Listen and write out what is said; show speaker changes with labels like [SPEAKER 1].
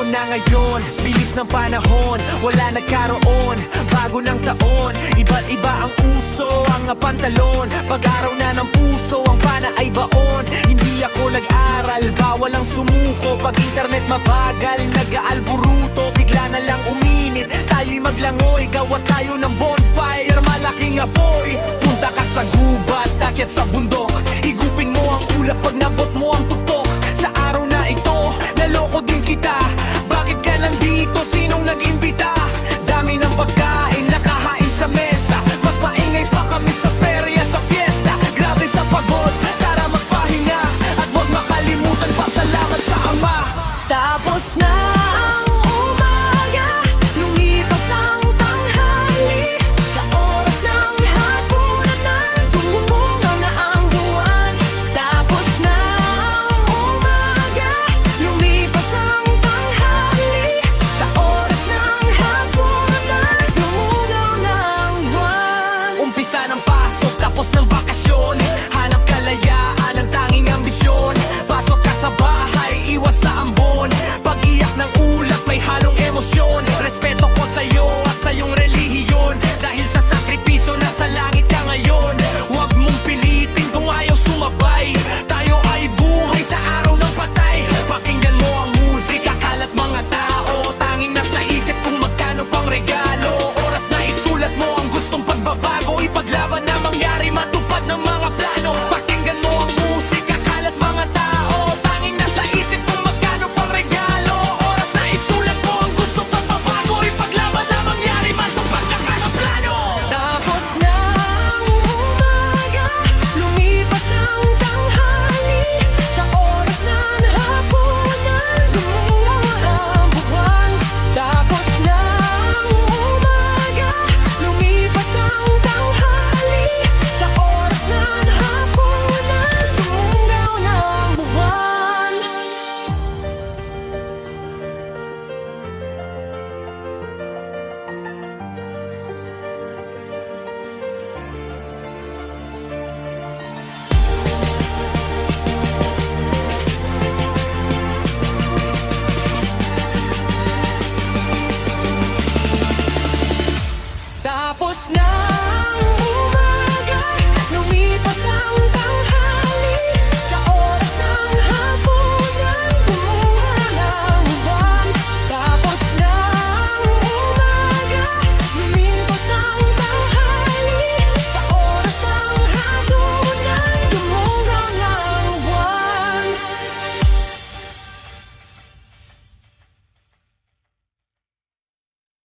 [SPEAKER 1] mo na ngayon, bilis ng panahon, wala nagkaroon, bago ng taon. Iba't iba ang uso, ang pantalon, pag-araw na ng puso, ang pana ay baon. Hindi ako nag-aral, bawal ang sumuko, pag internet mabagal, nag-aalburuto. Bigla na lang uminit, tayo'y maglangoy, gawa tayo ng bonfire, malaking apoy. Punta ka sa gubat, akyat sa bundok, higupin mo ang ulap pag nabot mo ang tuktok. Sa araw na ito, naloko din kita. Bakit ka nandito? Sinong nag-imbita? Dami ng pagkain, nakahain sa mesa, mas maingay pa kami sa perya, sa fiesta. Grabe sa pagod, tara magpahinga, at huwag makalimutan pasalamat sa Ama.
[SPEAKER 2] Tapos na ang umaga, lumipas ang tanghali, sa oras ng hapunan, tumumungaw na ang buwan. Tapos na ang umaga, lumipas ang tanghali, sa oras ng hapunan, tumumungaw na ang buwan.
[SPEAKER 1] Umpisa ng pasok, tapos ng bakasyon, hanap kalayaan, ang tanging ambisyon. Pasok ka sa bahay, iwas sa ambon, pag-iyak ng ulap may halong emosyon. Respeto ko sa'yo at sa iyong relihiyon, dahil sa sakripisyo nasa langit ka ngayon. Huwag mong pilitin kung ayaw sumabay, tayo ay buhay sa araw ng patay. Pakinggan mo ang musika, kalat mga tao, tanging nasa isip kung magkano pang regalo. Oras na isulat mo ang gustong pagbabago, ipaglaban na mangyari, matupad ng mga plano. Pakinggan mo ang musika, kalat mga tao, tanging nasa isip kung magkano pang regalo. Oras na isulat mo ang gustong pagbabago, ipaglaban na mangyari, matupad ng mga plano.
[SPEAKER 2] Tapos na ang umaga, lumipas ang tanghali, sa oras ng hapunan, lumungaw ang buwan. Tapos na ang umaga, lumipas ang tanghali, sa oras ng hapunan, lumungaw na ang buwan. Tapos na ang